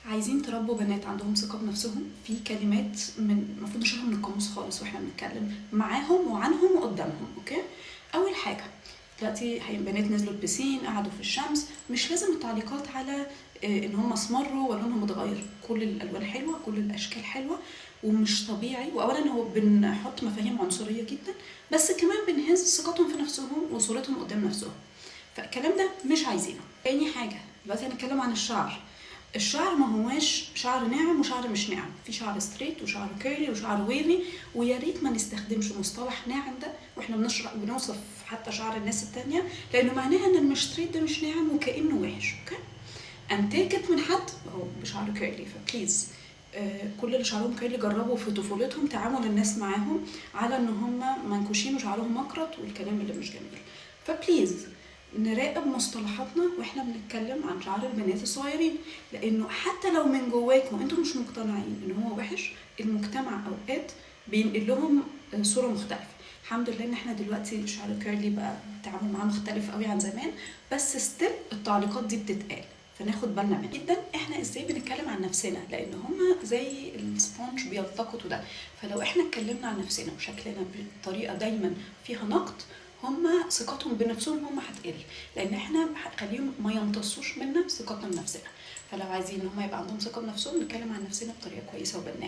عايزين تربوا بنات عندهم ثقة بنفسهم، في كلمات المفروض نشيلها من القاموس خالص واحنا بنتكلم معاهم وعنهم وقدامهم. اوكي، اول حاجة دلوقتي بنات نزلوا البسين قعدوا في الشمس، مش لازم التعليقات على ان هم اسمروا ولونهم متغير. كل الالوان حلوة، كل الاشكال حلوة، ومش طبيعي. واولا هو بنحط مفاهيم عنصرية جدا، بس كمان بنهز ثقتهم في نفسهم وصورتهم قدام نفسهم، فالكلام ده مش عايزينه. تاني حاجة دلوقتي هنتكلم عن الشعر. الشعر ما هواش شعر ناعم وشعر مش ناعم، في شعر ستريت وشعر كيرلي وشعر ويفي، ويا ريت ما نستخدمش مصطلح ناعم ده واحنا بنوصف حتى شعر الناس التانية، لانه معناها ان المش ستريت ده مش ناعم وكأنه وحش. اوكي، انتجت من حد هو بشعر كيرلي، فبليز كل اللي شعرهم كيرلي جربوا في طفولتهم تعامل الناس معاهم على ان هم منكوشين وشعرهم مكرت والكلام اللي مش جميل. فبليز نراقب مصطلحاتنا واحنا بنتكلم عن شعر البنات الصغيرين، لانه حتى لو من جواكم انتم مش مقتنعين ان هو وحش، المجتمع اوقات بينقل لهم صوره مختلفه. الحمد لله ان احنا دلوقتي شعر الكيرلي بقى التعامل معاه مختلف قوي عن زمان، بس ستيل التعليقات دي بتتقال، فناخد بالنا منها جدا. احنا ازاي بنتكلم عن نفسنا، لان هما زي السبونج بيلتقطوا ده، فلو احنا اتكلمنا عن نفسنا وشكلنا بطريقه دايما فيها نقد، هما ثقتهم بنفسهم هما هتقل، لان احنا هنخليهم ما يمتصوش منا ثقتنا بنفسنا. فلو عايزين ان هما يبقى عندهم ثقه بنفسهم، نتكلم عن نفسنا بطريقه كويسه وبناءه.